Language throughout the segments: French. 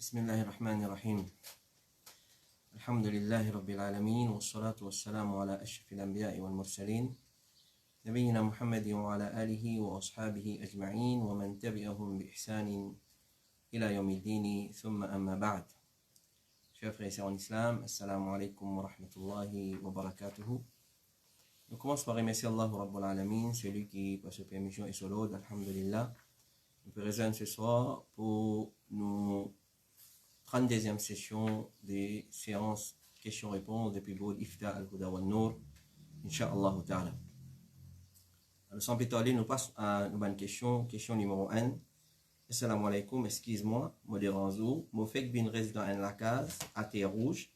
بسم الله الرحمن الرحيم الحمد لله رب العالمين والصلاة والسلام على أشرف الأنبياء والمرسلين نبينا محمد وعلى آله وأصحابه أجمعين ومن تبعهم بإحسان إلى يوم الدين ثم أما بعد. Chers frères et sœurs en islam, assalamu alaikum wa rahmatullahi wa barakatuhu. Nous commençons par remercier Allah Rabbul Alamin, celui qui, par sa permission et solo, alhamdulillah, nous présente ce soir pour nos 32e session des séances questions-réponses depuis Boud Ifta al-Huda wa Nour, Inch'Allah Ta'ala. Alors sans pétaler, nous passons à une bonne question. Question numéro 1. Assalamu alaikum, excuse-moi, me dérange, me fait bin résident en la case, à terre rouge.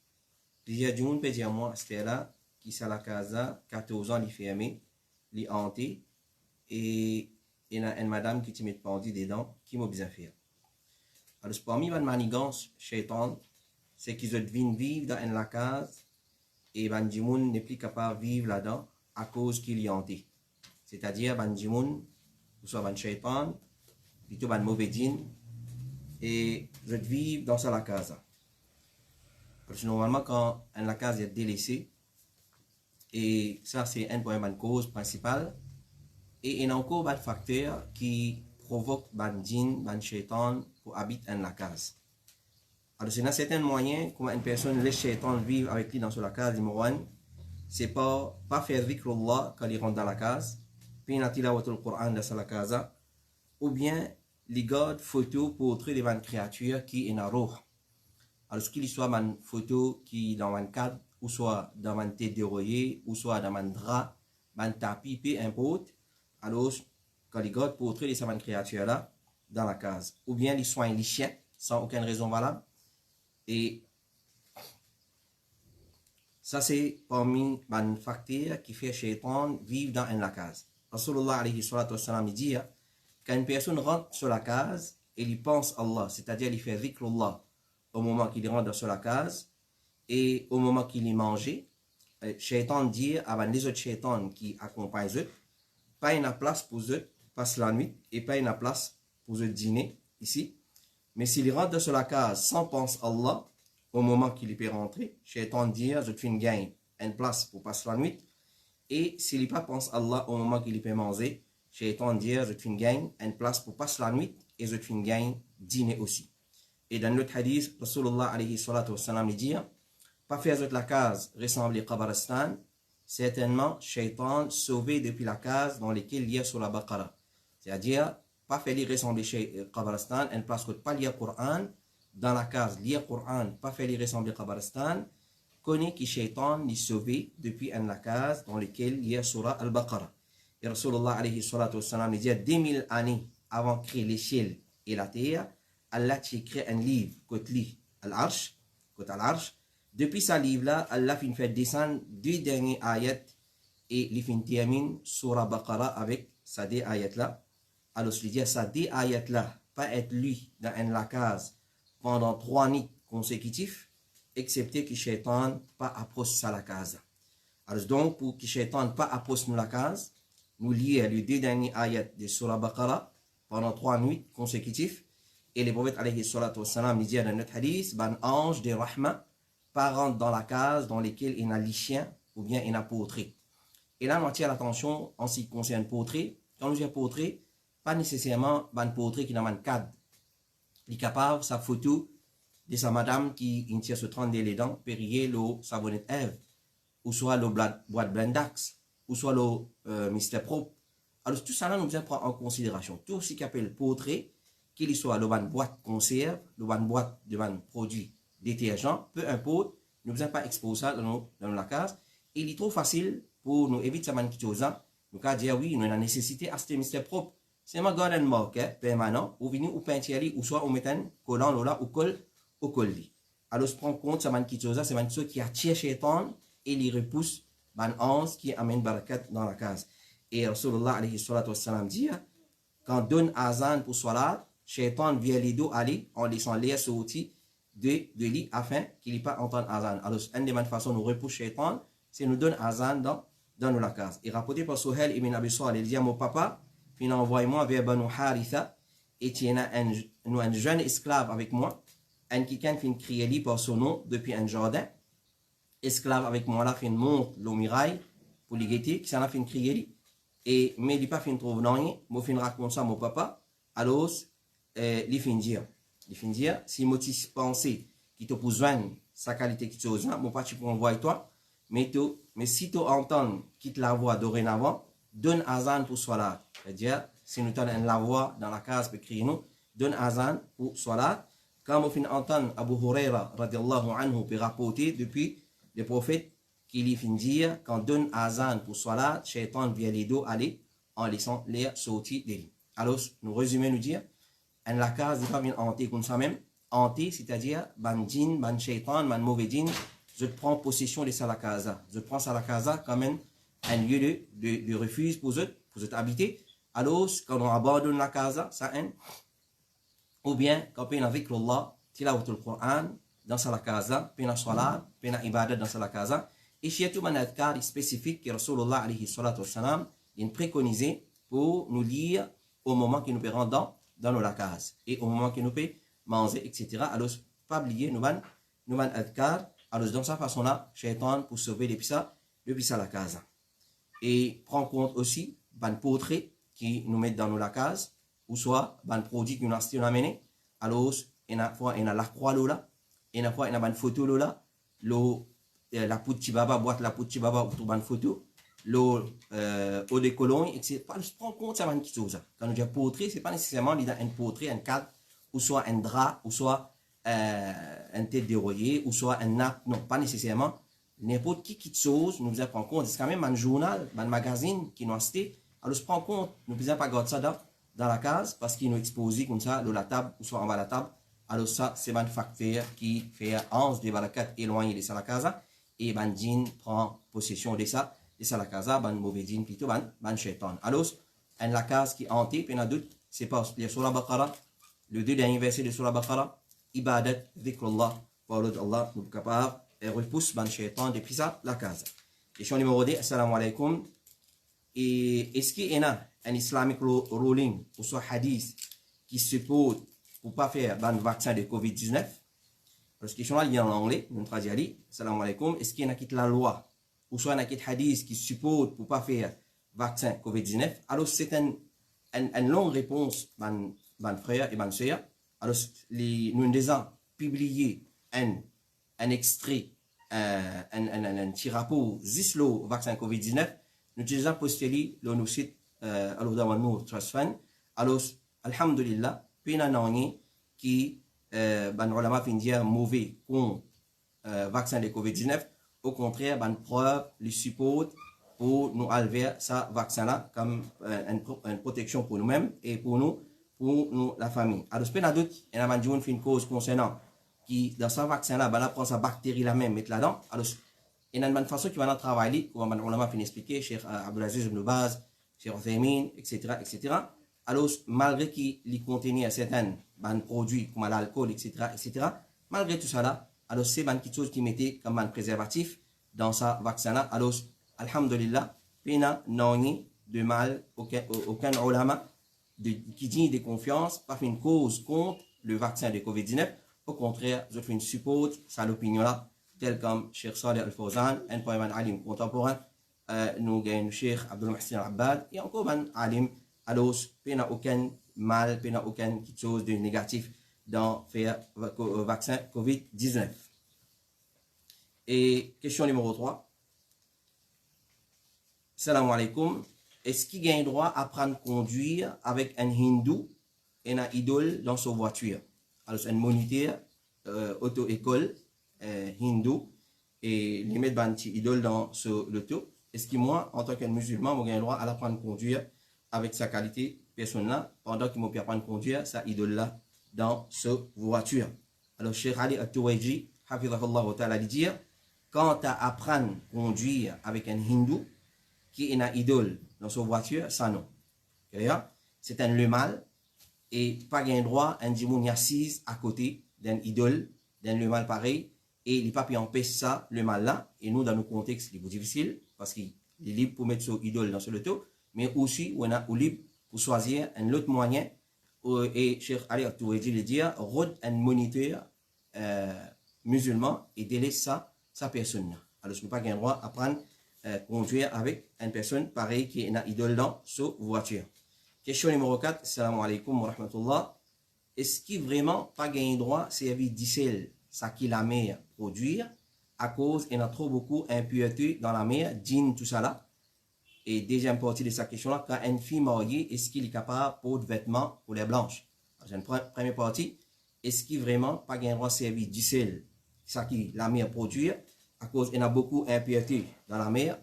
Plusieurs jours, peut dire moi, c'était là, qui s'est la casa, 14 ans, il fermé, il hanté, et il y a une madame qui met pendu dedans, qui m'a bien fait. Alors, parmi les manigances, shaitan, c'est qu'ils deviennent vivre dans la case, et Banjimoun n'est plus capable de vivre là-dedans, à cause qu'il y a hanté. C'est-à-dire, Banjimoun, ou soit Ban shaitan, plutôt ban mauvais dîne, et je vivre dans la casa. Parce que normalement, quand la case est délaissée, et ça c'est un point de cause principale, et il y a encore un facteur qui provoque ban djinn, ban shaitan pour habiter dans la case. Alors c'est dans certains moyens, comment une personne laisse shaitan vivre avec lui dans la case, numéro 1, c'est pas faire dhikrullah quand il rentre dans la case, puis il y a le Coran dans la casa, ou bien les gardes photos pour montrer des créatures qui sont en roh. Alors, qu'il soit une photo qui est dans un cadre, ou soit dans un tête d'oreiller, ou soit dans un drap, un tapis, peu importe. Alors, quand les gardes pour montrer ces créatures là dans la case, ou bien ils soignent les chiens sans aucune raison valable. Et ça, c'est parmi les facteurs qui fait shaitan vivre dans la case. Rasulullah alayhi salatu wa salam dit, quand une personne rentre sur la case et il pense à Allah, c'est-à-dire il fait dhikrullah au moment qu'il rentre sur la case et au moment qu'il y mange, shaitan dit avant les autres shaitans qui accompagnent eux, pas une place pour eux passer la nuit et pas une place pour eux dîner ici. Mais s'il rentre sur la case sans penser à Allah au moment qu'il peut rentrer, shaitan dit je te fais une place pour passer la nuit. Et s'il n'a pas pensé à Allah au moment qu'il peut manger, shaitan dit je te fais une place pour passer la nuit et je te fais dîner aussi. Et dans notre hadith, Rasulullah alayhi salatu wa salam dit, pas faire la case ressemble à Qabaristan, certainement shaitan sauvé depuis la case dans laquelle il y a sur la Baqara. C'est-à-dire, pas faire ressembler à Qabaristan, une place que pas lire le Coran, dans la case lire le Coran, pas faire ressembler à Qabaristan, connaît que shaitan est sauvé depuis la case dans laquelle il y a sur Al-Baqara. Et Rasulullah alayhi salatu wa salam dit, 10 000 années avant de créer les ciels et la terre, Allah a écrit un livre, côté Al-Arsh. Depuis ce livre-là, Allah a fait descendre 2 derniers ayats et il a terminé sur Baqara avec ces 2 ayats-là. Alors, je veux dire, ces 2 ayats-là, pas être lu dans la case pendant 3 nuits consécutives, excepté que Shaitan pas approche la case. Alors, donc, pour que Shaitan pas approche la case, nous lisons les 2 derniers ayats de Surah Baqara pendant 3 nuits consécutives. Et le prophète alayhi salatu wa salam dit dans notre hadith, un ange de Rahma rentre dans la case dans laquelle il y a les chiens ou bien il y a portrait. Et là, nous attire l'attention en ce qui concerne portrait. Quand nous disons portrait, pas nécessairement un portrait qui est dans un cadre. Il est capable, sa photo de sa madame qui tire se 30 les dents, périer le savonnette Ève, ou soit le boîte blendax, ou soit le mystère propre. Alors tout ça là, nous devons prendre en considération. Tout ce qui appelle portrait, qu'il soit le boîte conserve, le boîte de produits détergents, peu importe, nous ne devons pas exposer ça dans la case. Et il est trop facile pour nous éviter cette chose. Nous avons dire oui, nous avons la nécessité à ce mystère propre. C'est ma garde marque permanent, ou venir ou peinture, ou soit on met un collant là ou colle au colli. Alors, je prends compte, cette chose, c'est une chose qui attire shaitan et il repousse un ange qui amène barakat dans la case. Et Rasulullah alayhi salatu wa salam dit, quand donne azan pour salat, shaitan vient les dos aller en laissant l'air sortir de lit afin qu'il n'ait pas entendu azan. Alors, une des façons nous repousse shaitan, c'est nous donne azan dans la case. Et rapporté par Suhail ibn Abi Salih, il dit à mon papa, puis envoie-moi vers Banu Haritha, et il y a un jeune esclave avec moi, un quelqu'un fait crier par son nom depuis un jardin, esclave avec moi là fait monte le mirail pour les guetter, qui s'en a fait crier, et mais il pas fait trouver rien, moi fin raconte ça à mon papa, alors il fin dire, si moi tu pensé qui te besoin sa qualité qui te besoin, mon pas tu peux envoyer toi, mais si tu entends qui te la voix dorénavant, donne azan pour salat, c'est-à-dire si nous avons la voix dans la case pour crier nous, donne azan pour salat. Quand on finit entendre Abu Huraira radiallahu anhu peut rapporter depuis le prophète qui lui finit dire quand donne azan pour salat, shaitan vient les dos aller en laissant l'air sortir des lits. Alors nous résumons nous dire en la case n'est pas bien hanté comme ça même, hanté c'est-à-dire ban djinn, ban shaitan, ban mauvais djinn, je prends possession de ça la casa. Je prends ça la casa comme un lieu de refuge pour eux habiter. Alors quand on abandonne la casa, ça un ou bien quand on a avec Allah, tilawat al-Qur'an dans sa casa, on a salat, on a ibadat dans sa casa, et chez tout un adkar spécifique que Rasulullah alayhi salatu wassalam il préconisé pour nous lire au moment que nous peut rentrer dans nos cases et au moment que nous peut manger, etc. Alors, pas oublier, nous avons adkar, alors dans sa façon-là, shaitan pour sauver depuis ça la casa. Et prend compte aussi, ban portrait qui nous met dans nos cases, ou soit ban produit que nous avons amené, alors il y a la croix là, il y a ban photo là, la poutre baba boîte la poutre baba autour ban photo, eau de colon, etc. Prend compte ça ban qui chose. Quand nous disons portrait, c'est pas nécessairement un portrait, un cadre, ou soit un drap, ou soit un tête d'oreiller, ou soit un nappe, non, pas nécessairement. N'importe qui chose, nous devons prendre compte. C'est quand même un journal, un magazine qui nous a cité. Alors, je prends compte, nous ne pouvons pas garder ça dans la case parce qu'il nous expose comme ça, dans la table, ou soit en bas de la table. Alors, ça, c'est un facteur qui fait 11 des barakat éloigné de ça la casa. Et ban djinn prend possession de ça la casa, ban mauvais djinn plutôt, ban shaitan. Alors, en la case qui est hantée, puis il y en a d'autres, c'est pas les Surah Baqarah, le 2 dernier verset de Surah Baqarah, ibadat, dhikrullah, parole d'Allah, nous capable et repousse ban shaitan depuis ça la casa. Question numéro 2, assalamu alaikum. Et est-ce qu'il y a un islamic ruling ou soit hadith qui suppose pour pas faire ban vaccin de Covid-19? Parce que question là, il y a en anglais, nous traduisons ali, assalamu alaikum. Est-ce qu'il y a la loi ou soit un hadith qui suppose pour pas faire vaccin Covid-19? Alors c'est une longue réponse, ban frère et ban sœur. Alors nous avons publié un extrait, un petit rapport sur le vaccin Covid-19. Nous avons déjà postulé le site Al-Huda Trust Fund. Alors, alhamdulillah, puis il qui ban ulama fin dire mauvais contre vaccin de Covid-19. Au contraire, ban preuve, les support pour nous enlever ce vaccin-là comme une protection pour nous-mêmes et pour nous, la famille. Alors, il y a d'autres, il y a une cause concernant qui, dans ce vaccin-là, ben, prend sa bactérie là même, mettre là-dedans. Alors, il y a une façon qui va travailler, comme on l'a expliqué, Cheikh Abdelaziz Ibn Baz, Cheikh Othaymin, etc., etc. Alors, malgré qu'il contient certains produits comme l'alcool, etc., etc., malgré tout ça là, alors c'est quelque chose qui mettait comme un préservatif dans ce vaccin-là. Alors, alhamdulillah, il n'y a de mal, aucun ulama qui dit de confiance, pas fait une cause contre le vaccin de Covid-19. Au contraire, je fais une support à l'opinion-là, tel comme Cheikh Saleh Al-Fawzan, un point alim contemporain, nous gagnons Cheikh Abdul Muhsin Al-Abbad, et encore un alim, alors, il n'y a aucun mal, il n'y a aucune chose de négatif dans faire vaccin Covid-19. Et question numéro 3. Salam alaikum. Est-ce qu'il a un droit à prendre conduire avec un hindou et un idole dans sa voiture? Alors, c'est un moniteur auto-école hindou et les mettre un petit idole dans l'auto. Est-ce que moi, en tant que musulman, j'ai un droit à la prendre conduire avec sa qualité personnelle pendant qu'il m'a pu apprendre conduire sa idole-là dans sa voiture? Alors, Cheikh Ali At-Tuwaiji, hafidhahullah ta'ala, dit quand tu apprends conduire avec un hindou qui est une idole dans sa voiture, ça non. C'est un le mal et pas un droit un dimoun assise à côté d'un idole, d'un le mal pareil, et il n'est pas pu empêcher ça, le mal là, et nous dans nos contextes, c'est difficile parce qu'il est libre pour mettre son idole dans ce loto, mais aussi on a libre pour choisir un autre moyen, et Cheikh Ali At-Tuwaiji le dit, rôde un moniteur musulman et délaisse sa personne. Alors, je n'ai pas le droit à prendre conduire avec une personne pareille qui est une idole dans sa voiture. Question numéro 4. Assalamu alaikum wa rahmatullah. Est-ce qu'il vraiment pas gagné droit à servir d'icelle, ça qui la mer produire, à cause il y a trop beaucoup d'impuretés dans la mer, djinn, tout ça là? Et deuxième partie de sa question là, quand une fille mariée, est-ce qu'il est capable de porter vêtements pour les blanches? J'ai une première partie. Est-ce qu'il vraiment pas gagné droit à servir d'icelle, ça qui la mer produire, à cause il y a beaucoup d'impuretés dans la mer,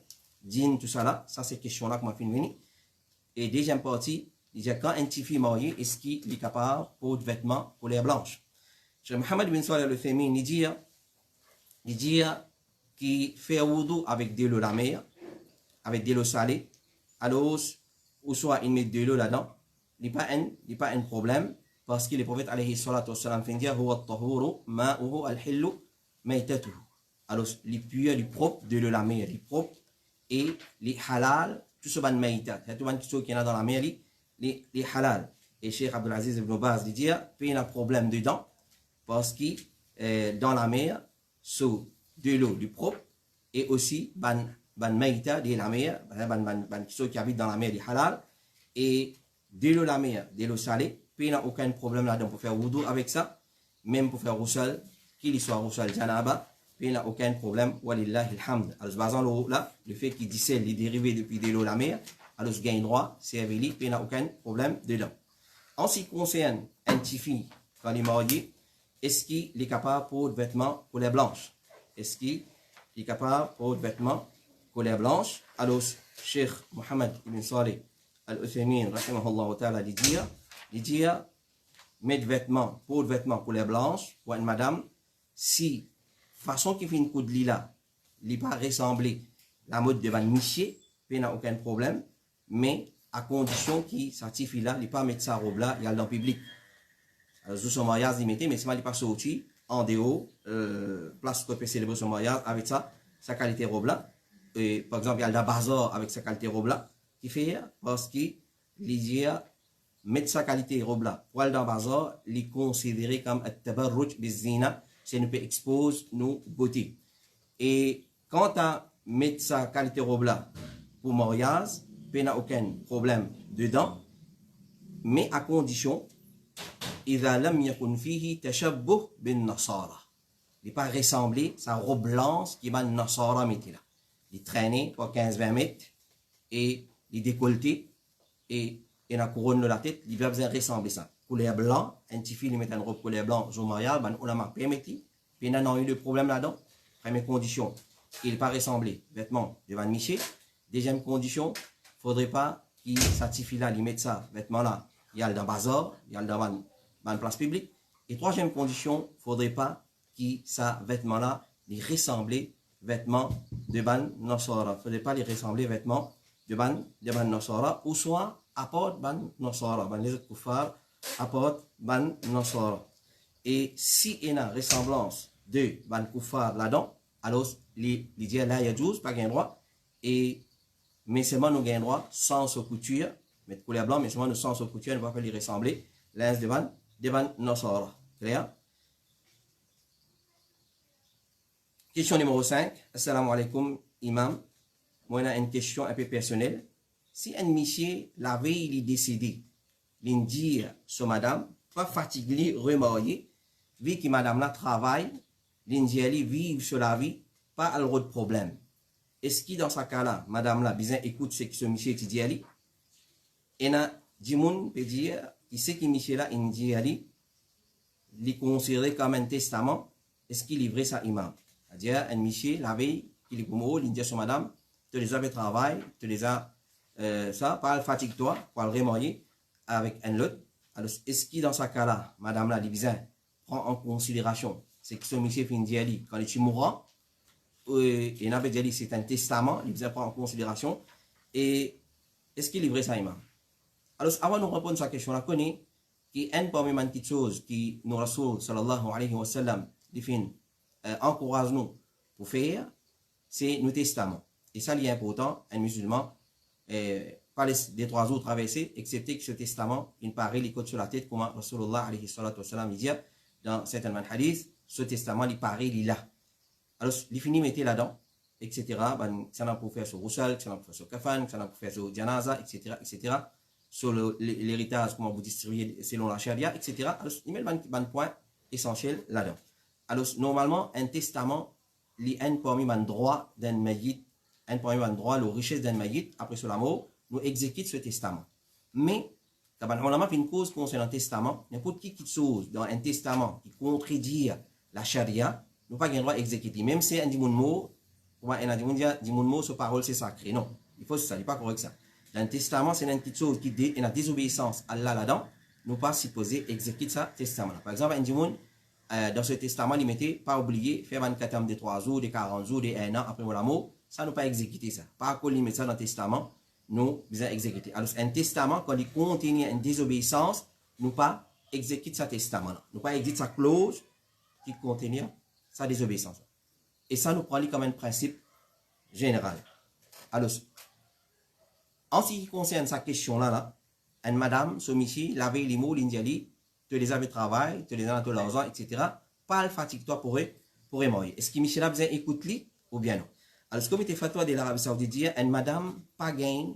djinn, tout ça là? Ça c'est question là que m'a fini. Et deuxième partie, il dit quand une fille mariée, est-ce qu'il est capable de porter vêtements pour les blanches? Cheikh Mohammed bin Salih al-Uthaymin, il dit qu'il fait wudu avec de l'eau la mer, avec de l'eau salée, alors, ou soit il met de l'eau là-dedans, il n'y a pas un problème, parce que le prophète alayhi salatu wa salam fait dire huwa at-tahuru ma'uhu al-hillu maytatuhu. Alors, les purs, les propres de l'eau la mer, les propres et les halal, tout ce ban maïta, c'est tout ban qui est dans la mer, les halal. Et Cheikh Abdelaziz ibn Baz dit qu'il y a un problème dedans, parce que dans la mer, sous de l'eau du propre, et aussi ban maïta de la mer, ban qui habite dans la mer, les halal, et de l'eau la mer, de l'eau salée, puis il n'y a aucun problème là-dedans pour faire wudu avec ça, même pour faire roussal, qu'il soit roussal janaba, puis il n'y a aucun problème, walillahi alhamd. Alors, basant l'eau là, le fait qu'il dissèle les dérivés depuis de l'eau la mer, alors je gagne droit, c'est avili, puis il n'y a aucun problème dedans. En ce qui concerne un petit fille, quand il est marié, est-ce qu'il est capable pour des vêtements pour les blanches? Est-ce qu'il est capable pour des vêtements pour les blanches? Alors, Cheikh Mohammed ibn Salih al-Uthaymin, rahimahullah ta'ala, dit mettre vêtements pour les blanches, pour une madame, si façon qui fait une coup de lila, il n'est pas ressemblé la mode de Van Miché, il n'y a aucun problème, mais à condition qu'il certifie là, il n'est pas mettre sa robe là, il y a dans le public. Alors, son mariage, il mettait, mais c'est mal, il n'est pas sorti en dehors, place pour célébrer son mariage avec sa qualité robe là. Et, par exemple, il y a le bazar avec sa qualité robe là, qui fait parce qu'il dit mettre sa qualité robe là. Pour aller dans le bazar, il est considéré comme un tabarruj bizina, c'est nous peut expose nos beautés. Et quand on met sa qualité robe là pour mariage, il n'y a aucun problème dedans, mais à condition إذا لم يكن فيه تشبه بالنصارى. Il n'est pas ressemblé sa robe blanche qui va le Nasara mettre là. Il traînait pour 15-20 mètres et il décolleté et la couronne de la tête, il va besoin ressembler ça. Couleur blanc, un petit fille met une robe couleur blanc, au mariage, on a permis, puis il n'y a pas eu de problème là-dedans. Première condition, il n'est pas ressemblé. Vêtements de Van Miché. Deuxième condition, il ne faudrait pas qu'il certifie là, il mette ça, vêtements là, il y a dans le bazar, il y a dans la place publique. Et troisième condition, il ne faudrait pas que ça vêtement là les ressembler vêtements de ban Nasara. Il ne faudrait pas les ressembler vêtements de ban Nasara, ou soit apporte ban Nasara, ban les autres koufars apporte ban Nasara. Et si il y a une ressemblance de ban koufar là-dedans, alors les dire là il y a 12, pas gain droit, et mais seulement nous gagnons droit sans se couture, mettre couleur blanc, mais seulement nous sans se couture, ne va pas les ressembler l'un de ban Nasara. Clair? Question numéro 5. Assalamu alaikum, imam. Moi, on a une question un peu personnelle. Si un monsieur, la veille, il est décédé, il dit sur madame, pas fatigué, remarié, vu que madame là travaille, il dit elle vit sur la vie, pas le de problème. Est-ce que dans ce cas-là, madame là, bien écoute ce que ce monsieur dit elle, et na, Dimoun peut dire, il sait que monsieur là, il dit elle, il est considéré comme un testament, est-ce qu'il livrait ça imam? C'est-à-dire, un monsieur, la veille, il est comme il dit sur madame, tu les as fait travail, tu les as, ça, pas le fatigue-toi, pas le remarier avec un lot. Alors, est-ce que dans ce cas-là, madame là, il prend en considération, c'est que ce monsieur fait une dialyse, quand il est mourant, et n'a pas dit c'est un testament, il prend en considération, et est-ce qu'il livrait ça imam? Alors, avant de répondre à cette question-là, connaît qu'il y a une parmi les petites choses qui nous Rasoul sallallahu alayhi wa sallam encourage nous pour faire, c'est nos testaments. Et ça, il est important, un musulman, pas les trois autres traversés, excepté que ce testament, il paraît les côtes sur la tête, comme Rasulullah alayhi salatu wa sallam dit dans certains hadiths, ce testament, il paraît, il est là. Alors, il finit mettez là-dedans, etc. Ça n'a pas faire sur Roussal, ça n'a pas faire sur Kafan, ça n'a pas faire sur Dianaza, etc., etc. Sur l'héritage, comment vous distribuez selon la charia, etc. Alors, il met un point essentiel là-dedans. Alors, normalement, un testament, il y a un parmi les droits d'un maït, un parmi les droits, la richesse d'un maït, après sur la mort, nous exécute ce testament. Mais, quand on a fait une cause concernant un testament, n'importe qui chose dans un testament qui contredit la charia, nous pas le droit d'exécuter. Même si on dit mon mot, ce parole c'est sacré. Non, il faut ça, il n'est pas correct ça. Dans le testament, c'est une petite chose qui est une désobéissance à Allah là-dedans, nous pas supposé exécuter ce testament. Par exemple, on dit dans ce testament, il mettait pas oublier faire 24 ans, des 3 jours, des 40 jours, des 1 an après la mort, ça nous pas exécuter ça. Pas qu'on met ça dans le testament, nous besoin exécuter. Alors, un testament, quand il contient une désobéissance, nous pas exécuter ce testament. Nous pas exécuter sa clause qui contient sa désobéissance. Et ça nous prend comme un principe général. Alors, en ce qui concerne cette question-là, une madame, ici, laver les mots, l'indiali, tu les avais travail, tu les as dans l'argent, etc. Pas le fatigue-toi pour mourir. Est-ce que Michel a besoin d'écouter ou bien non? Alors, ce que comité fatwa de l'Arabie Saoudite dit, une madame pas gain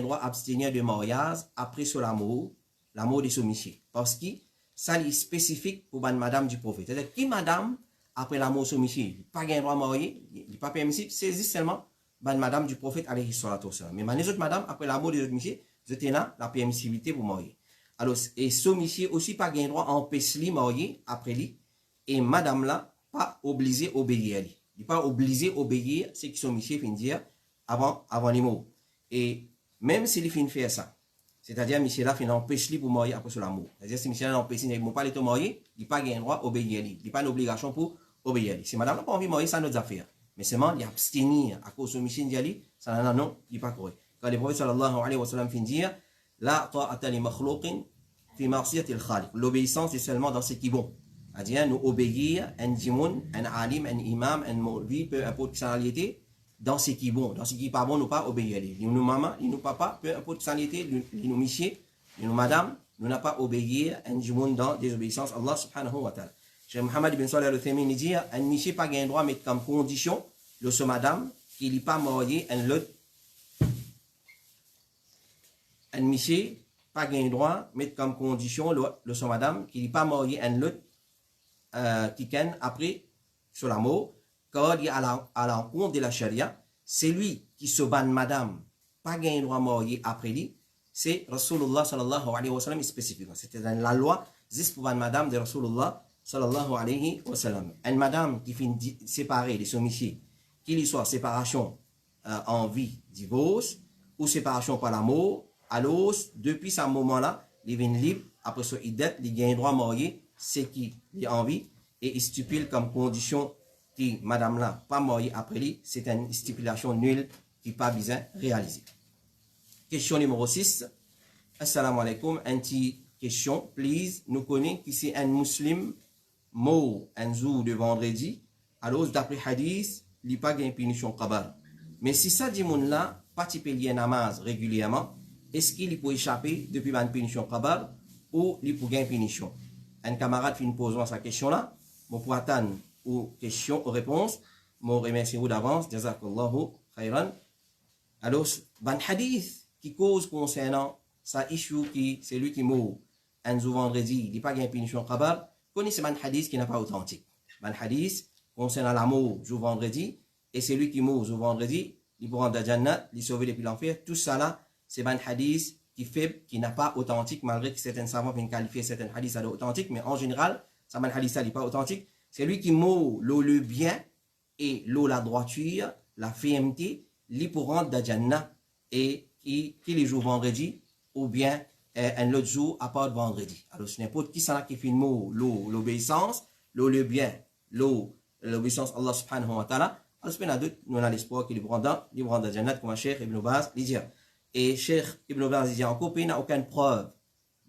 droit à abstenir de mariage après sur l'amour de son monsieur. Parce que ça est spécifique pour une madame du prophète. C'est-à-dire que madame, après l'amour de son monsieur, pas gain droit à marier, il n'est pas permissible, c'est seulement une madame du prophète alayhi salatu wassalam. Mais les autres madames, après l'amour de l'autre monsieur, c'était là la permissibilité pour marier. Alors, et son monsieur aussi pas gain droit à empêcher lui marier après lui, et madame là, pas obligé d'obéir à lui. Il n'est pas obligé d'obéir ce que son monsieur finit dire avant les mots. Et même s'il finit faire ça, c'est-à-dire monsieur là finit empêcher lui pour marier après son amour. C'est-à-dire si monsieur là empêche lui pour pas les marier, il n'a pas gain droit d'obéir à lui. Il n'a pas d'obligation pour obéir à lui. Si madame n'a pas envie de marier, ça notre affaire. Mais seulement il abstenir à cause de son monsieur dit ça non, il n'est pas correct. Quand le prophète sallallahu alayhi wa sallam finit dire la ta'ata li makhluqin fi ma'siyati al-khaliq. L'obéissance est seulement dans ce qui est bon. C'est-à-dire nous obéir un djimoun, un alim, un imam, un moulvi, peu importe personnalité, dans ce qui est bon. Dans ce qui n'est pas bon, nous pas obéir. Nous maman, nous papa, peu importe personnalité, nous monsieur, nous madame, nous n'a pas obéir un djimoun dans désobéissance à Allah subhanahu wa ta'ala. Cheikh Mohammed ibn Salih al-Uthaymin dit un monsieur pas gain droit mettre comme condition le ce madame qu'il n'est pas marié un lot. Un monsieur pas gain droit mettre comme condition le ce madame qu'il n'est pas marié un lot qui ken après sur la mort quand il est à l'encontre de la charia, c'est lui qui se ban madame pas gain droit marié après lui, c'est Rasulullah sallallahu alayhi wa sallam spécifiquement. C'était dans la loi juste pour ban madame de Rasulullah sallallahu alayhi wa sallam. Une madame qui finit séparée de son monsieur, qu'il soit séparation en vie, divorce, ou séparation par la mort, alors depuis ce moment-là, il vient libre, après ce idée, il gagne droit marié, c'est qui il a envie, et il stipule comme condition que madame là, pas mariée après lui, c'est une stipulation nulle qui n'est pas besoin réaliser. Question numéro 6. Assalamu alaikum, une petite question, please. Nous connaissons que c'est un musulman mort un jour de vendredi, alors d'après hadith, il n'y a pas de punition kabar. Mais si ça dit mon là, pas de payer namaz régulièrement, est-ce qu'il peut échapper depuis une punition kabar ou il peut gagner punition? Un camarade finit posant sa question là, mon pour attendre aux questions, aux réponses, mon remercie vous d'avance, jazakallahu khairan. Alors, ban hadith qui cause concernant sa issue qui c'est lui qui meurt un jour vendredi, il n'y a pas de punition kabar. Connaissez un hadith qui n'est pas authentique. Un hadith concernant l'amour jour vendredi, et celui qui meurt jour vendredi, il pourra rentrer dans la Jannah, il sauver depuis l'enfer. Tout ça là, c'est un hadith qui fait, qui n'a pas authentique, malgré que certains savants viennent qualifier certains hadiths à authentique, mais en général, ça un hadith n'est pas authentique. C'est lui qui meurt le bien et la droiture, la fermeté, il pourra rentrer dans la Jannah et qui les jours vendredi, ou bien un autre jour à part de vendredi. Alors, ce n'est pas qui ça qui fait l'obéissance, le bien, l'obéissance à Allah subhanahu wa ta'ala. Alors, nous avons l'espoir qu'il prend dans la Jannat comme Cheikh Ibn Baz dit. Et Cheikh Ibn Baz dit encore, il n'y a aucune preuve.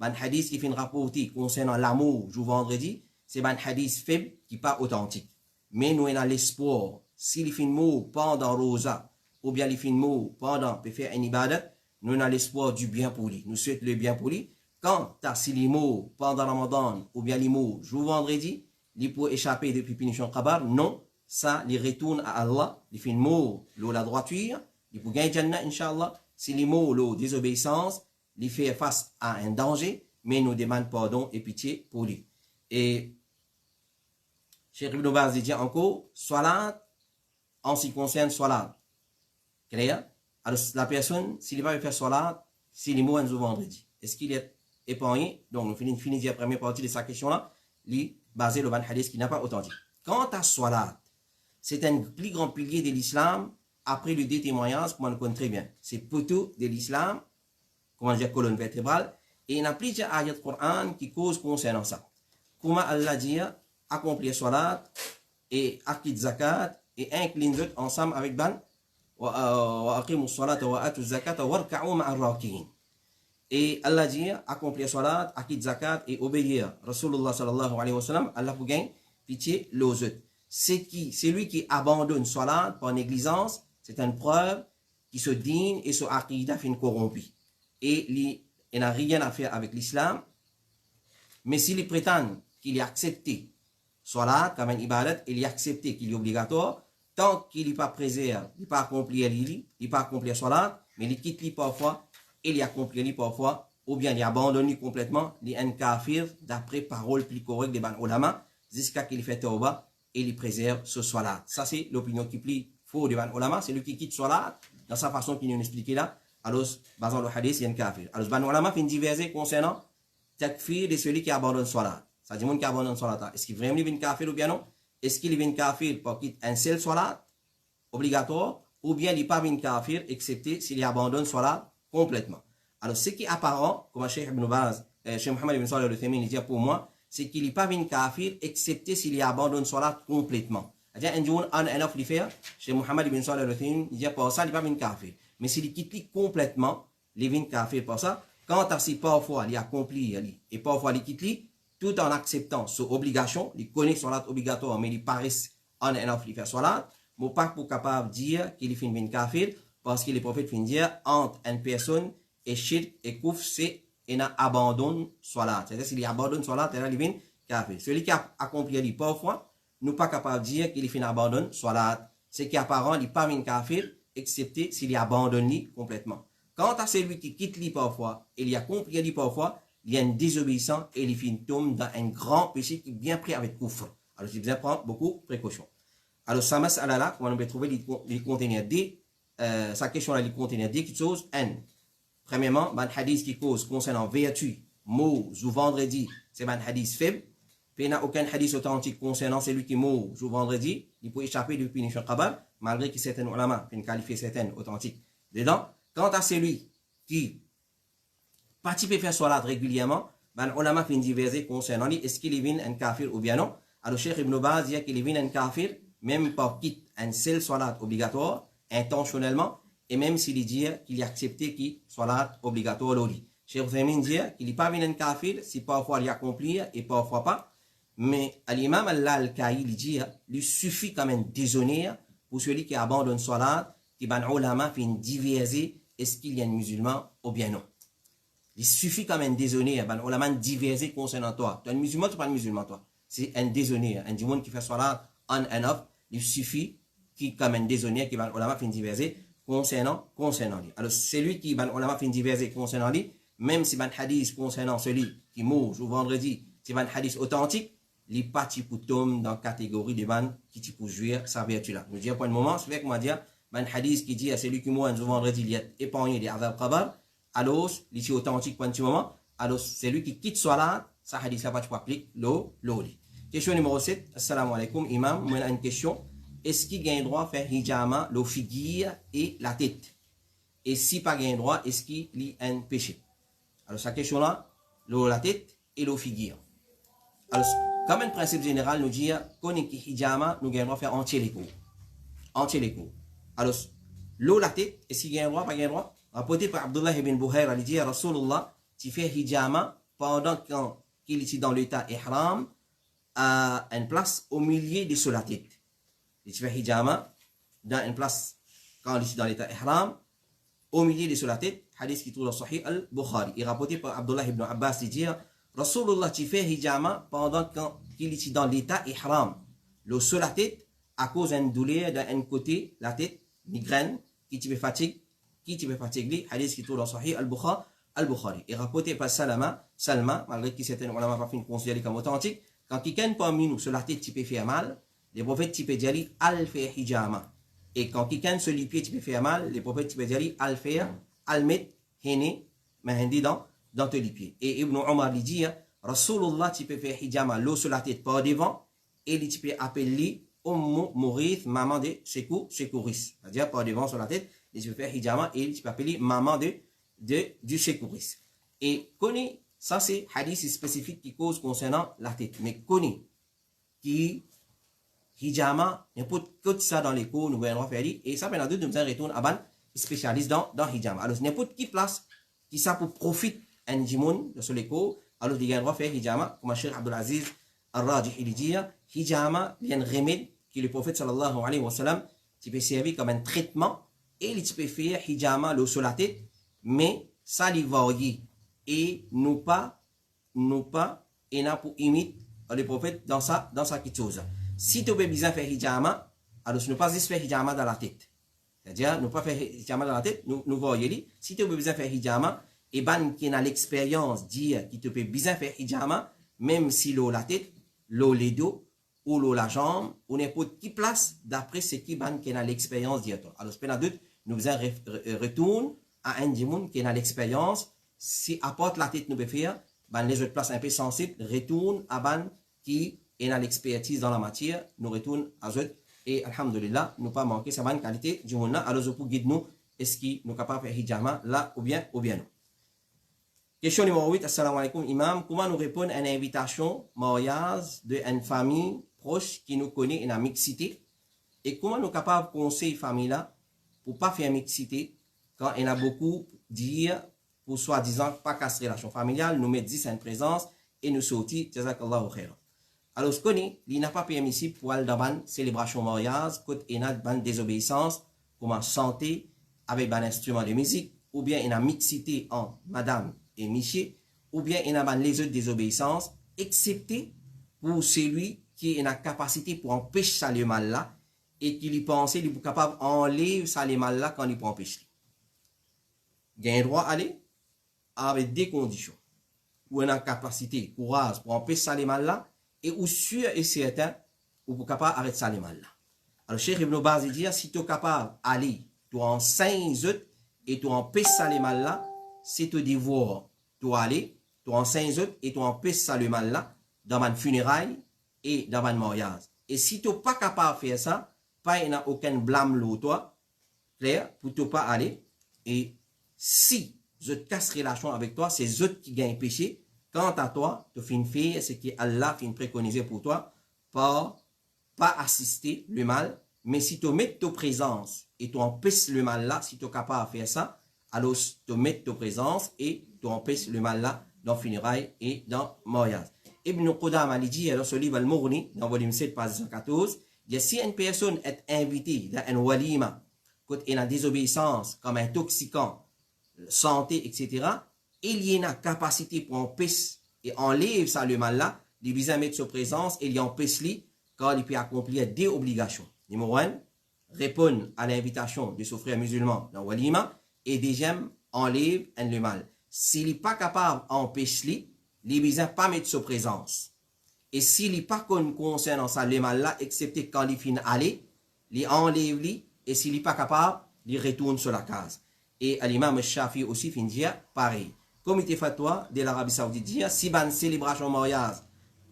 Un hadith qui fait un rapport concernant l'amour jour vendredi, c'est un hadith faible qui n'est pas authentique. Mais nous avons l'espoir, s'il fait un mot pendant Rosa, ou bien il fait un mot pendant, peut faire un ibadat, nous avons l'espoir du bien pour lui. Nous souhaitons le bien pour lui. quand tu as si les mots pendant Ramadan ou bien les mots jour vendredi, ils peuvent échapper depuis punition kabar, non, ça les retourne à Allah, les fait mots, la droiture, ils peuvent gagner Jannah, Inch'Allah, si les mots, la désobéissance, les fait face à un danger, mais nous demandons pardon et pitié pour lui. Et Cheikh Ibn Baz dit encore, salat, en ce qui concerne salat, clair? Alors la personne, s'il va faire salat, c'est les mots un jour vendredi. Est-ce qu'il est épargné? Donc nous finissons la première partie de sa question-là, basé sur le ban hadith qui n'a pas authentique. Quant à salat, c'est un plus grand pilier de l'islam après le deux témoignages, comme on le connaît très bien. C'est poteau de l'islam, comment dire, colonne vertébrale, et il y a plusieurs ayats de Coran qui causent concernant ça. Comment Allah dit, accomplir salat et akid zakat et incline ensemble avec ban wa aqimu salata wa atu zakata warka'u ma'ar raki'in. Et Allah dit, accomplir salat, akid zakat et obéir Rasulullah sallallahu alayhi wa sallam, Allah vous gagne pitié l'autre. C'est lui qui abandonne salat par négligence, c'est une preuve qui se digne et son aqidah fin corrompu. Et il n'a rien à faire avec l'islam, mais s'il prétend qu'il est accepté salat comme un ibadat, il est accepté qu'il est obligatoire, tant qu'il n'est pas préservé, il n'est pas accompli, il n'est pas accompli salat, mais il quitte lui parfois, il est accompli lui parfois, ou bien il abandonne complètement, il est un kafir, d'après parole plus correcte des ban ulama, jusqu'à qu'il fait tawba et il préserve ce salat. Ça c'est l'opinion qui plie faux des ban ulama, c'est lui qui quitte salat, dans sa façon qu'il nous expliqué là, alors, basant le hadith, il y a un kafir. Alors, ban ulama fait diverser concernant takfir de celui qui abandonne salat. Ça dit, mon qui abandonne salat. Est-ce qu'il vraiment vient kafir ou bien non? Est-ce qu'il vient kafir pour quitter un seul salat obligatoire ou bien il n'est pas vient kafir excepté s'il abandonne salat complètement? Alors, ce qui est apparent, comme Cheikh Ibn Baz, Cheikh Mohammed Ibn Salih al-Uthaymin dit pour moi, c'est qu'il n'est pas vient kafir excepté s'il abandonne salat complètement. C'est-à-dire, un jour, un enough li faire, Cheikh Mohammed Ibn Salih al-Uthaymin dit pour ça, il n'est pas vient kafir. Mais s'il quitte complètement, il vient kafir pour ça. Quant à si parfois il accomplit et parfois il quitte, tout en acceptant son obligation, il connaît salat obligatoire, mais il paraît en enough li faire salat, mais pas pour capable de dire qu'il est vient kafir, parce que les prophètes fin dire entre une personne et shirk et kouf, c'est il abandonne salat. C'est-à-dire s'il abandonne salat, il vient kafir. Celui qui a accompli parfois, nous pas capable de dire qu'il est abandonne salat. Ce qui est apparent, il n'est pas vient kafir, excepté s'il abandonne complètement. Quant à celui qui quitte lui parfois, il y a accompli lui parfois, il y a un désobéissant et il tombe dans un grand péché qui est bien pris avec koufr. Alors il faut prendre beaucoup de précautions. Alors ça mas'ala là, comment on peut trouver les contenir sa question là, les contenir quelque chose. Premièrement, un hadith qui cause concernant vertu, mots ou vendredi, c'est un hadith faible. Puis il n'y a aucun hadith authentique concernant celui qui mots ou vendredi, il peut échapper de punition kabar, malgré que certains ulama qualifient certains authentiques dedans. Quant à celui qui participe à faire salat régulièrement, ben ulama fin diverser concernant lui, est-ce qu'il est un kafir ou bien non? Alors Cheikh Ibn Baz dit qu'il est un kafir, même par quitte un seul salat obligatoire, intentionnellement, et même s'il dit qu'il est accepté qu'il salat obligatoire l'oli. Cheikh Uthaymin dit qu'il n'est pas un kafir, si parfois il accomplit et parfois pas. Mais à l'imam al-Kaï, il dit, il suffit quand même déshonneur pour celui qui abandonne salat, qui ban ulama fait diverser, est-ce qu'il y a un musulman ou bien non. Il suffit quand même déshonneur, ban ulama diverser concernant toi. Tu es un musulman, tu n'es pas un musulman, toi. C'est un déshonneur, un monde qui fait salat on and off, il suffit qui quand même déshonneur, qui ban ulama fait diverser concernant lui. Alors celui qui ban ulama fait diverser concernant lui, même si ban hadith concernant celui qui mange au vendredi, c'est ban hadith authentique, les partis pour tomber dans la catégorie de ban qui pour jouir sa vertu là. Nous disons pour le moment, c'est vrai que moi dire, ban hadith qui dit à celui qui mange au vendredi, il est épargné des azab kabar, alors, il est authentique pour un petit moment, alors celui qui quitte salat, ça hadith là pas tu applique l'oli. Question numéro 7, assalamu alaikum, imam, moi une question, est-ce qu'il gagne droit à faire hijama, le figure et la tête? Et si pas gagne droit, est-ce qu'il a un péché? Alors, sa question là, la tête et le figure. Alors, comme un principe général, nous dit qu'on est hijama, nous gagnons droit à faire entier les cours. Entier les cours. Alors, la tête, est-ce qu'il gagne droit, pas gagne droit? Rapporté par Abdullah ibn Buhayr, il dit à Rasulullah, tu fais hijama pendant qu'il est dans l'état ihram, à une place au milieu de la tête. Tu fais hijama dans une place quand il est dans l'état ihram, au milieu de sur la tête, hadith qui trouve dans Sahih al-Bukhari, et rapporté par Abdullah ibn Abbas, il dit, Rasulullah qui fait hijama pendant qu'il est dans l'état ihram, le sur la tête, à cause d'une douleur d'un côté, la tête, migraine, qui te fait fatiguer, hadith qui trouve dans Sahih al-Bukhari, et rapporté par Salma, malgré que certains ulama pas fin considéré comme authentique, quand quelqu'un parmi nous sur la tête qui peut faire mal, les prophètes qui peut dire al fait hijama. Et quand quelqu'un sur les pieds qui peut faire mal, les prophètes qui peut dire al faire al met hene mahindi dans tes pieds. Et Ibn Omar lui dit, Rasulullah qui peut faire hijama l'eau sur la tête par devant, et il peut appeler Mourith, maman de secouris. C'est-à-dire par devant sur la tête, il peut faire hijama et il peut appeler maman du secouris. Et connaît, ça c'est hadith spécifique qui cause concernant la tête. Mais connaît qui hijama, n'importe quoi ça dans les cours, nous allons faire et ça pendant deux nous retourne à ban spécialiste dans hijama. Alors n'importe qui place qui ça pour profiter un jimoun sur les cours, alors il va faire hijama comme Cheikh Abdul Aziz Al-Rajih il dit hijama il y a un remède que le prophète sallallahu alayhi wa sallam qui peut servir comme un traitement et il peut faire hijama sur la tête mais ça lui varie et nous pas et n'a pour imiter le prophète dans sa petite chose. Si tu as besoin de faire hijama, alors ne pas juste faire hijama dans la tête. C'est-à-dire, ne pas faire hijama dans la tête, nous voyons. Si tu as besoin de faire hijama, et ben qui a l'expérience dire qu'il te peut besoin de faire hijama, même si l'eau la tête, l'eau les dos, ou l'eau la jambe, ou n'importe qui place, d'après ce qui a l'expérience dire. Alors, c'est pas doute, nous faisons retourne à un djimoun qui a l'expérience, si apporte la tête nous peut faire, ben les autres places un peu sensibles, retourne à ban qui a l'expertise dans la matière, nous retourne à eux, et alhamdulillah, nous pas manquer sa bonne qualité du monde là, alors pour guider nous, est-ce qu'il nous capable de faire hijama là ou bien non. Question numéro 8, assalamu alaikum imam, comment nous répondre à une invitation mariage d'une famille proche qui nous connaît et a mixité, et comment nous capable de conseiller famille là pour pas faire mixité quand il y a beaucoup dire pour soi-disant pas casser relation familiale, nous mettre 10 en présence et nous sortir, jazakallahu khairan. Alors, ce qu'on est, il n'a pas permissible pour aller dans une célébration mariage, quand il y a une désobéissance, comme en santé, avec un instrument de musique, ou bien il y a mixité en madame et monsieur, ou bien il y a les autres désobéissances, excepté pour celui qui a la capacité pour empêcher ça le mal là, et qui lui pense, il est capable d'enlever ça le mal là quand il peut empêcher. Il a un droit à aller avec des conditions. Ou il a la capacité, courage pour empêcher ça le mal là, et ou sûr et certain, ou pour capable arrêter ça les mal là. Alors, Cheikh Ibn Baz dit, si tu es capable d'aller, tu en 5 autres, et tu empêches ça les mal là, c'est te dévore. Tu aller, tu en 5 autres, et tu empêches ça le mal là, dans ma funéraille et dans ma mariage. Et si tu n'es pas capable de faire ça, pas il n'y a aucun blâme là, toi, clair, pour ne pas aller. Et si je casse relation avec toi, c'est eux qui gagnent péché. Quant à toi, tu fais une fille, ce qui Allah fait préconiser pour toi, pas assister le mal, mais si tu mets ta présence et tu empêches le mal là, si tu es capable de faire ça, alors tu mets ta présence et tu empêches le mal là dans funérailles et dans mariage. Ibn Qudama dit, alors ce livre Al-Mughni, dans volume 7, page 114, il y a si une personne est invitée dans un walima, quand il y a désobéissance, comme un intoxicant, santé, etc., il y a une capacité pour empêcher et enlève ça le mal là, il vise à mettre sa présence et il empêche lui car il peut accomplir des obligations. Numéro 1, répondre à l'invitation de son frère musulman dans Walima et deuxième, enlève le mal. S'il n'est pas capable d'empêcher lui, il vise à pas mettre sa présence. Et s'il n'est pas concernant ça le mal là, excepté quand il finit aller, il enlève lui et s'il n'est pas capable, il retourne sur la case. Et l'imam Shafi aussi finit dire pareil. Comité fatwa de l'Arabie Saoudite dit si ban célébration mariage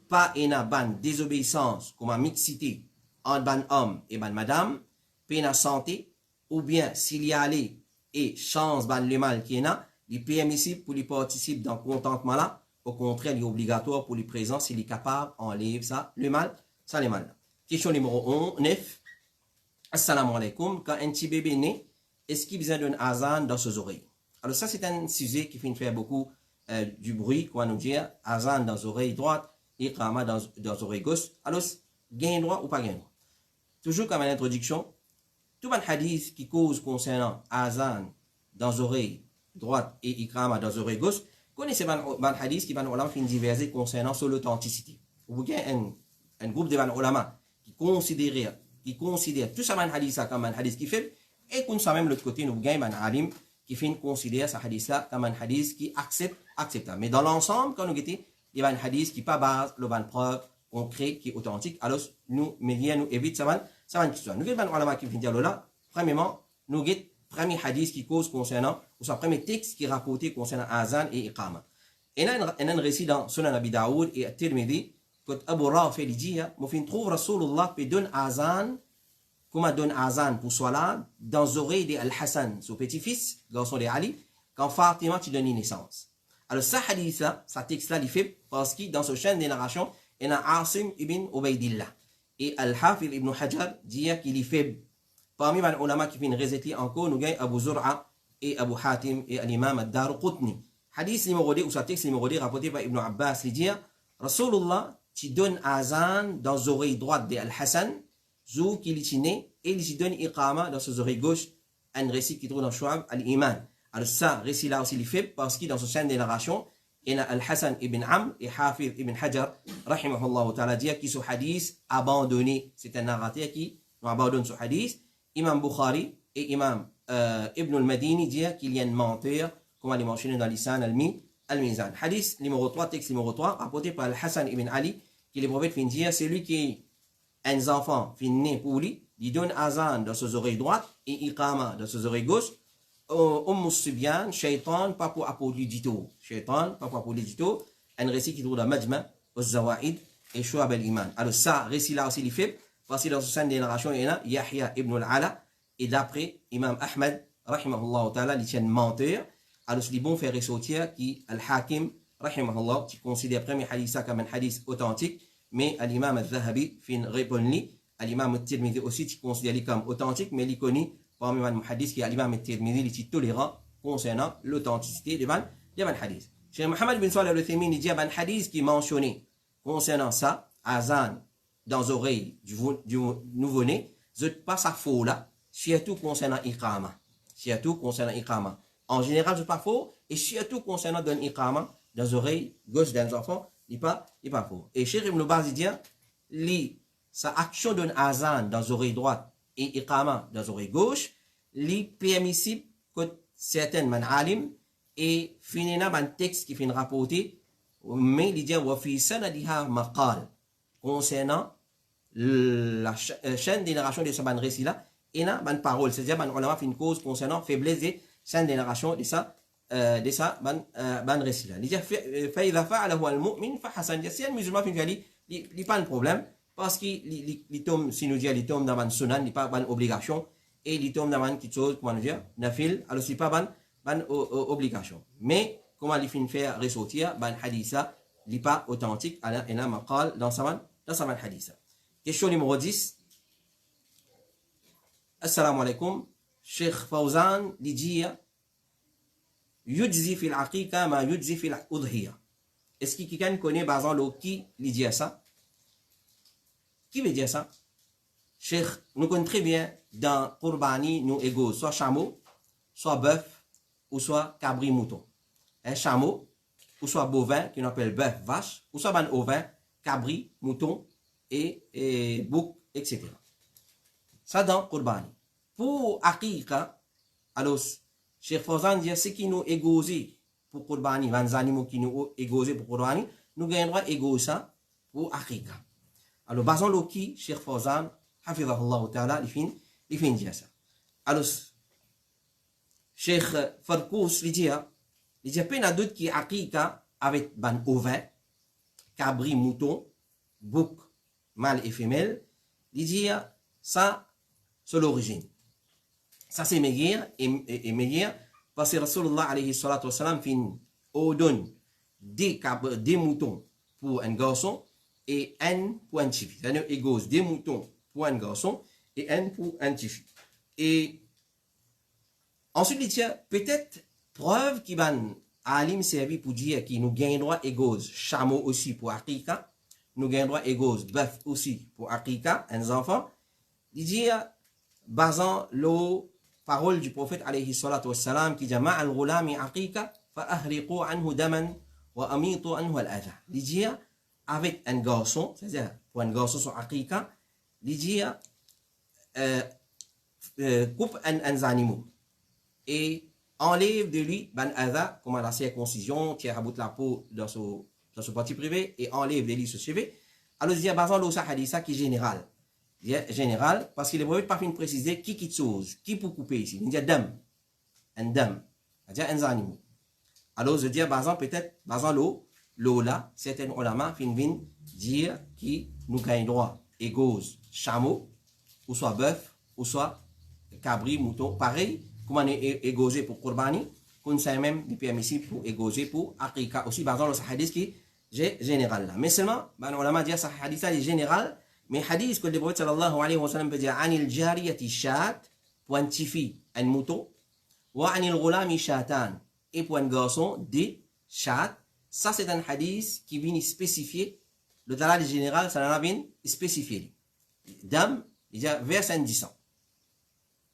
pas une ban désobéissance comme une mixité entre ban homme et ban madame, peine santé ou bien s'il y a allé et chance ban le mal qui est là, il est permissible pour les participer dans le contentement là, au contraire il est obligatoire pour les présents s'il est capable enlève ça le mal, ça le mal. Question numéro 9. Assalamu alaikum, quand un petit bébé naît, est-ce qu'il besoin d'un azan dans ses oreilles? Alors ça, c'est un sujet qui fait faire beaucoup du bruit, quoi nous dire, azan dans l'oreille droite, iqama dans l'oreille gauche. Alors, gain droit ou pas gain droit? Toujours comme une introduction, tout un hadith qui cause concernant azan dans l'oreille droite et iqama dans l'oreille gauche, connaissez ban hadith qui ban ulama fin diverser concernant sur l'authenticité. Vous avez un groupe de ban ulama qui considère tout ça ban hadith ça comme un hadith qui fait, et qu'on soit même l'autre côté, nous avons ban alim qui fin considère ce hadith là comme un hadith qui acceptable. Mais dans l'ensemble, quand nous avons il y a un hadith qui pas base, le ban preuve concret qui est authentique, alors nous évite ça van question. Nous avons un ulama qui fin dire là, premièrement, nous avons premier hadith qui cause concernant, ou soit premier texte qui est rapporté concernant azan et iqama. Et là, un récit dans Sunan Abi Daoud et At-Tirmidhi, quand Abu Rafi dit, nous trouve Rasulullah qui donne azan, comme donne azan pour salat, dans les oreilles de Al-Hassan, son petit-fils, garçon de Ali, quand Fatima tu donne naissance. Alors, ça hadith là, ça texte là, il fait parce que dans ce chaîne de narration, il y a Asim ibn Ubaydillah. Et Al-Hafid ibn Hajar dit qu'il est faible. Parmi les ulama qui viennent réciter encore, nous avons Abu Zur'a et Abu Hatim et l'imam Ad-Darqutni. Hadith numéro 2 ou sa texte numéro 2 rapporté par Ibn Abbas, il dit Rasulullah, tu donnes azan dans les oreilles droites de Al-Hassan, zou qui est né, et il donne iqama dans ses oreilles gauches, un récit qui trouve dans Shu'ab al-Iman. Alors ça, récit là aussi, il fait parce que dans ce chaîne de narration, il y a Al-Hassan ibn Amr et Hafid ibn Hajar, rahimahullah ta'ala, dit que ce hadith abandonné, c'est un narrateur qui abandonne ce hadith. Imam Bukhari et Imam Ibn al-Madini disent qu'il y a un menteur, comme on l'a mentionné dans l'Isan al-Mizan. Hadith numéro 3, texte numéro 3, rapporté par Al-Hassan ibn Ali, qui les prophètes fin dire, c'est lui qui est un enfant fin né pour lui, il donne azan dans ses oreilles droites et iqama dans ses oreilles gauches. Subyan, shaitan, pas pour apporter du tout. Shaitan, pas pour apporter du tout. Un récit qui trouve dans Majma, Al-Zawaid et Shu'ab al-Iman. Alors ça, récit là aussi, il fait. Parce que dans ce sein des narrations, il y a Yahya ibn al-Ala, et d'après Imam Ahmed, rahimahullah ta'ala, il tient menteur. Alors c'est bon faire ressortir qui al-Hakim, rahimahullah, qui considère le premier hadith comme un hadith authentique, mais l'imam al-Zahabi fin répond-lui, l'imam al-Tirmidhi aussi qui considère comme authentique, mais il connaît parmi les hadiths qui l'imam al-Tirmidhi il est tolérant concernant l'authenticité des hadiths. Cheikh Mohammed bin Salih al-Uthaymin, il dit un hadith qui est mentionné concernant ça, azan, dans les oreilles du nouveau-né, je ne pas ça faux là, surtout concernant iqama. Surtout concernant iqama. En général, je ne pas faux, et surtout concernant d'un iqama, dans les oreilles gauche d'un enfant, il n'est pas faux. Et Cheikh Ibn Baz dit, sa action d'un azan dans les oreilles droites et iqama dans les oreilles gauches, est permissible que certains man alim, et finina un texte qui finit rapporté, mais il dit, wa fi sanadiha maqal, concernant la chaîne des narrations de ce ban récit là, et là, ban parole, c'est-à-dire ban ulama fait une cause concernant faiblesse des chaînes des narrations de ça ban récit là. Il dit fa idha fa'alahu al-mu'min fa hasan. Si un musulman fait il pas de problème parce qu'il tombe, si nous dit il tombe dans ban sunan, il pas ban obligation, et il tombe dans ban quelque chose comment dire nafil, alors c'est pas ban obligation. Mais comment il fait faire ressortir ban hadith là, il pas authentique à la maqal dans sa ban hadith. Question numéro 10. Assalamu alaikum. Cheikh Fawzan dit Yujzi fil aqiqa ma yujzi fil udhiya. Est-ce que quelqu'un connaît par exemple qui dit ça? Qui veut dire ça? Cheikh, nous connaissons très bien dans Qurbani, nous égaux soit chameau, soit bœuf, ou soit cabri mouton. Un chameau, ou soit bovin, qui on appelle bœuf, vache, ou soit ban ovin, cabri, mouton, et bouc, etc. Ça dans Qurbani. Pour Aqiqa, alors, Cheikh Fawzan dit ce qui nous égosé pour Qurbani, les animaux qui nous égosé pour Qurbani, nous gagnons droit égosé ça pour Aqiqa. Alors, basons le qui, Cheikh Fawzan, hafizahullah ta'ala, il fin dire ça. Alors, Cheikh Farkous, il dit peine à doute qui Aqiqa avec ban ovin, cabri, mouton, bouc, mâle et femelle, il dit ça, c'est l'origine. Ça c'est meilleur et meilleur parce que Rasulullah alayhi salatu wa salam fin ordonne des moutons pour un garçon et un pour un petit fille. C'est-à-dire égaux des moutons pour un garçon et un pour un petit fille. Et ensuite il dit peut-être preuve qui va alim servi pour dire qu'il nous gagne droit égaux chameau aussi pour Aqiqa, nous gagne droit égaux bœuf aussi pour Aqiqa, un enfant. Il dit basant l'eau parole du prophète alayhi salatu wassalam qui dit ma'al ghulami aqiqa fa ahriqu anhu daman wa amitu anhu al-adha. Il dit avec un garçon, c'est-à-dire pour un garçon son aqiqa, il dit coupe un animal et enlève de lui ban adha, comme la circoncision, tire à bout de la peau dans son parti privé et enlève de lui ce cheveu. Alors il dit par exemple le hadith qui est général. Général, parce qu'il est pas fin préciser qui chose, qui peut couper ici. Il dit un dame, c'est-à-dire un animal. Alors je dis par exemple peut-être par exemple l'eau là, certains ulama viennent dire qui nous gagne droit égose chameau ou soit bœuf ou soit cabri mouton pareil comme on est égosé pour qurbani qu'on sait même du permissible pour égosé pour aqiqa aussi par exemple le hadith qui est général là. Mais seulement ben ulama dit ça hadith là est général. Mais hadith que le prophète sallallahu alayhi wa sallam peut dire anil jariyati shat pour un tifi un mouton wa anil ghulami shatan et pour un garçon des chat. Ça c'est un hadith qui vient spécifier le talal général, ça vient spécifier dame il y a vers un 10 ans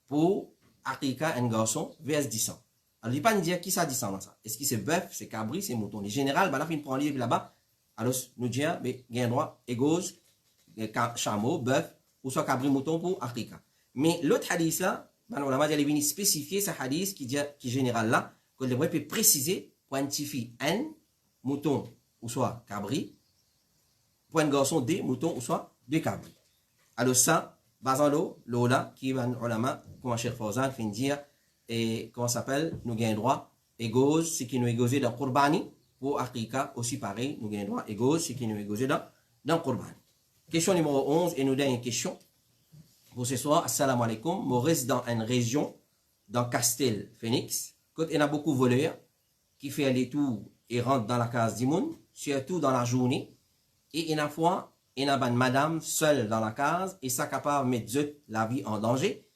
pour aqiqa un garçon vers 10 ans. Alors il pas dire qui ça 10 ans ça, est-ce que c'est bœuf, c'est cabri, c'est mouton. Les général ben là il prend livre là-bas alors nous dire mais gain droit égose chameau, bœuf, ou soit cabri mouton pour aqiqa. Mais l'autre hadith là, on a venu spécifier ce hadith qui est général là, que le prophète peut préciser pour un petit un mouton ou soit cabri, pour un garçon des moutons ou soit des cabri. Alors ça, basant l'eau là, qui va ulama, comme Cheikh Fawzan fin dire, et comment s'appelle, nous gagnons droit, égose, ce qui nous égosé dans Qurbani, pour aqiqa aussi pareil, nous gagnons droit, égose, ce qui nous égosé dans Qurbani. Question numéro 11 et nous dernière question pour ce soir. Assalamu alaikum. Moi reste dans une région, dans Castel Phoenix. Quand il y a beaucoup de voleurs qui font les tours et rentrent dans la case du monde, surtout dans la journée. Et une fois, il y a une madame seule dans la case et ça capable de mettre la vie en danger.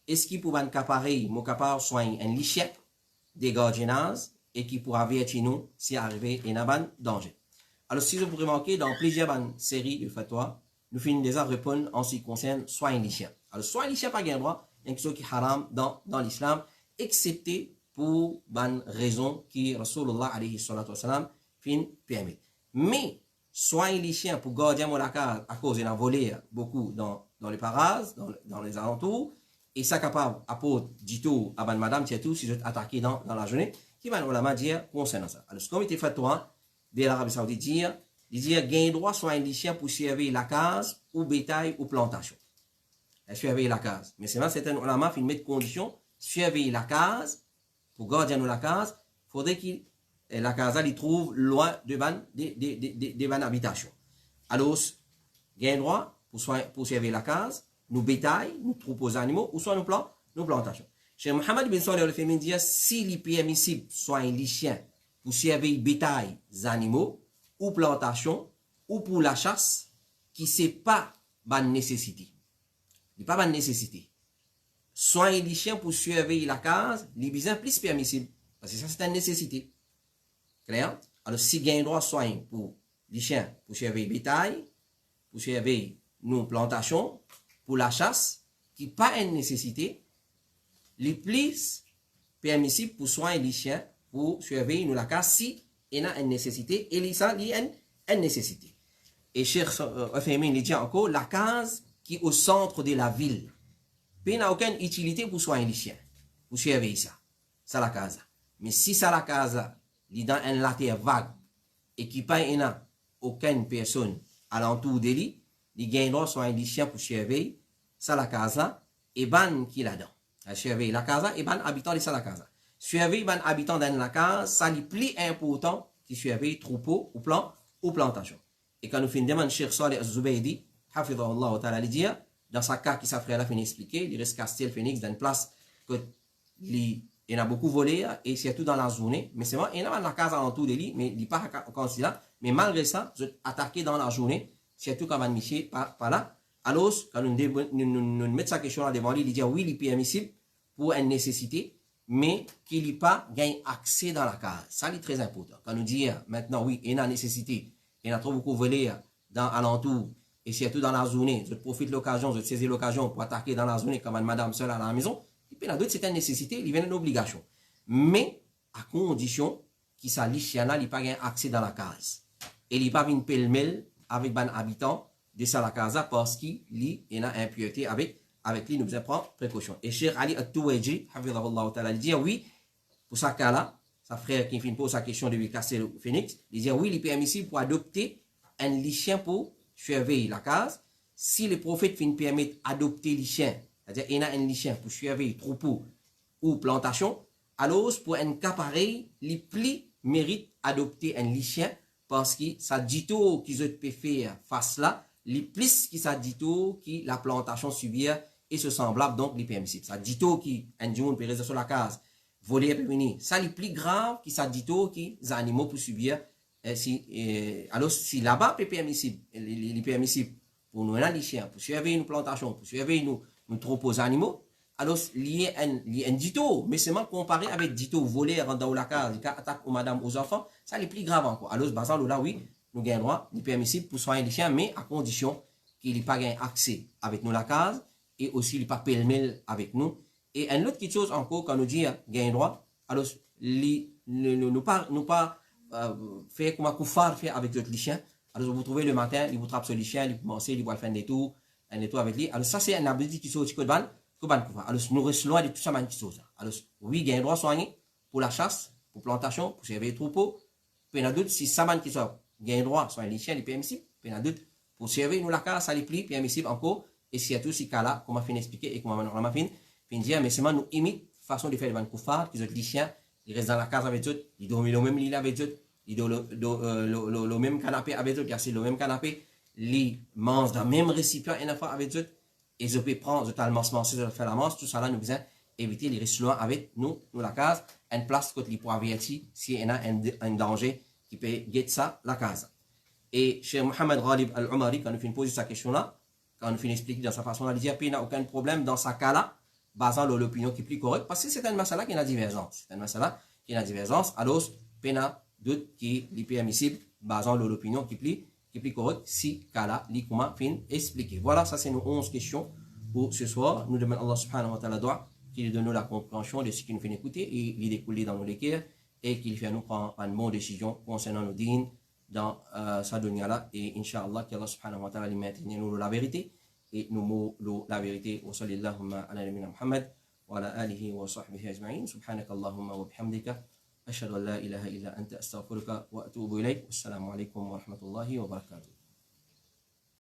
Est-ce qu'il pourrait caparer, mon capable soigner un lichet des gardiennage et qui pourra avertir nous si arrivé il y a un danger. Alors si je pourrais manquer dans plusieurs séries de fatwa, nous finissons déjà répondre en ce qui concerne soin les chiens. Alors soin les chiens pas gain droit, il y a quelque chose qui est haram dans l'islam, excepté pour une raison qui Rasulullah alayhi salatu wa salam fin permet. Mais soin les chiens pour garder la case à cause d'un volé beaucoup dans les parages, dans les alentours, et ça capable apporter du tout à madame Tietou si je attaqué dans la journée, qui va nous dire concernant ça. Alors ce comité fatwa de l'Arabie Saoudite dire gain droit soit un chien pour surveiller la case ou bétail ou plantation. Surveiller la case. Mais c'est là certains ulama fin mettre condition surveiller la case pour garder la case, faudrait que la case elle trouve loin de ban habitation. Alors gain droit pour surveiller la case, nous bétail, nous troupeaux aux animaux ou soit nos plantations. Chez Mohammed bin Salih al-Uthaymeen dit si les permissible soit un chien pour surveiller bétail, animaux, ou plantation, ou pour la chasse, qui c'est pas une nécessité. Il pas une nécessité. Soigner les chiens pour surveiller la case, les besoins plus permissible. Parce que ça, c'est une nécessité. Clair? Alors, si il y a un droit de soin pour les chiens, pour surveiller bétail, pour surveiller nos plantations, pour la chasse, qui pas une nécessité, les plus permissibles pour soigner les chiens, pour surveiller nous la case si il y a une nécessité et ça il y a une nécessité. Et Cheikh Uthaymeen dit encore la case qui est au centre de la ville n'a aucune utilité pour soigner les chiens pour surveiller ça la case. Mais si ça la case il est dans un later vague et qui pas il a aucune personne alentour de lui il gagne droit soigner les chiens pour surveiller ça la case et ban qui là-dedans surveiller la case et ban habitant de ça la case. Surveiller ban habitant dans la case, ça est plus important que surveiller troupeau ou plantation. Et quand nous finissons, Cheikh Salih al-Zubaydi, hafidhahullah ta'ala, il dit, dans sa cas qui s'affrère là, fin expliqué, il reste Castel Phoenix dans une place que il y a beaucoup volé et surtout dans la journée. Mais c'est vrai, il y a la case alentour de lui, mais il n'est pas comme là. Mais malgré ça, vous êtes attaqué dans la journée, surtout quand on est par là. Alors, quand nous mettons sa question là devant lui, il dit oui, il est permissible pour une nécessité, mais qu'il n'y ait pas gain accès dans la case. Ça, c'est très important. Quand nous disons maintenant, oui, il y a une nécessité, il y a trop beaucoup volé dans alentour, et surtout dans la journée, je profite de l'occasion, je saisis l'occasion pour attaquer dans la journée comme une madame seule à la maison, il puis dans d'autres, c'est une nécessité, il vient une obligation. Mais, à condition, qu'il ça, l'Ichien là, il n'a pas accès dans la case. Et il n'a pas une pêle-mêle avec un habitant de sa la casa parce qu'il a impureté avec lui, nous devons prendre précaution. Et Cheikh Ali At-Touwaji, il dit oui, pour ce cas-là, sa frère qui pose sa question de lui casser le phénix, il dit oui, il est permissible pour adopter un lichin pour surveiller la case. Si le prophète permet d'adopter les chiens, c'est-à-dire il y a un lichin pour surveiller troupeau ou plantation, alors pour un cas pareil, les plis méritent d'adopter un lichin parce que ça dit tout qu'ils peuvent faire face là, les plus qui ça dit tout qui la plantation subir et ce semblable donc les permissible. Ça dit tout qui un monde peut rester sur la case, voler peut venir. Ça les plus grave qui ça dit tout qui les animaux pour subir. Alors si là-bas c'est permissible, les permissible pour nous les chiens, pour surveiller nos plantations, pour surveiller nos troupeaux animaux. Alors, il y a un dito, mais seulement comparé avec dito volé dans la case, qui attaque aux madame, aux enfants, ça est plus grave encore. Alors, basant là, oui, nous gagnons droit, il est permissible pour soigner les chiens, mais à condition qu'il n'ait pas accès avec nous la case, et aussi il n'ait pas pêle-mêle avec nous. Et une autre chose encore, quand nous dit gagnons droit, alors, nous pas faire comme un koufar fait avec d'autres chiens. Alors, vous trouvez le matin, il vous trappe sur les chiens, il vous commence, il va faire un détour avec lui. Alors, ça, c'est un habitude qui sort au code ban. Alors, nous restons loin de tout ça, alors, oui, il y a un droit soigné pour la chasse, pour plantation, pour surveiller les troupeaux. Puis, il y a d'autres, si ça qui soit, il y a un droit soigner les chiens, les permissibles. Puis, il y a d'autres, pour surveiller nous la case, ça les plie, permissible encore. Et s'il y a tous ces cas-là, comme on a fait expliquer et comme on a fait, puis dire, mais seulement nous imite façon de faire les koufars, qu'ils ont les chiens, ils restent dans la case avec eux, ils dorment le même lit avec eux, ils dorment le même canapé avec eux, c'est le même canapé, ils mangent dans le même récipient une fois avec eux. Et je peux prendre totalement semence, de faire la masse, tout ça là, nous besoin éviter les risques loin avec nous la case, une place côté les pour avertir s'il y a un danger qui peut guetter ça, la case. Et chez Mohamed Ghalib Al-Umari, quand nous finissons poser cette question-là, quand nous finissons expliquer dans sa façon, il dit qu'il n'y a aucun problème dans sa cas-là, basant l'opinion qui est plus correcte, parce que c'est un masala qui a divergence. C'est un masala qui a divergence, alors, il y a d'autres qui est permissible, basant l'opinion qui est plus correct si Kala li comment fin expliquer. Voilà, ça c'est nos 11 questions pour ce soir. Nous demandons Allah subhanahu wa ta'ala doit qu'il donne nous la compréhension de ce qui nous fait écouter et il découle dans nos lecteurs et qu'il fait nous prendre une bonne décision concernant nos dînes dans sa dunya là et Inch'Allah qu'Allah subhanahu wa ta'ala lui maintienne nous la vérité et nous mots la vérité wa sallallahu ala nabina Muhammad wa ala alihi wa sahbihi ajma'in subhanakallahumma wa bihamdika أشهد أن لا إله إلا أنت أستغفرك وأتوب إليك والسلام عليكم ورحمة الله وبركاته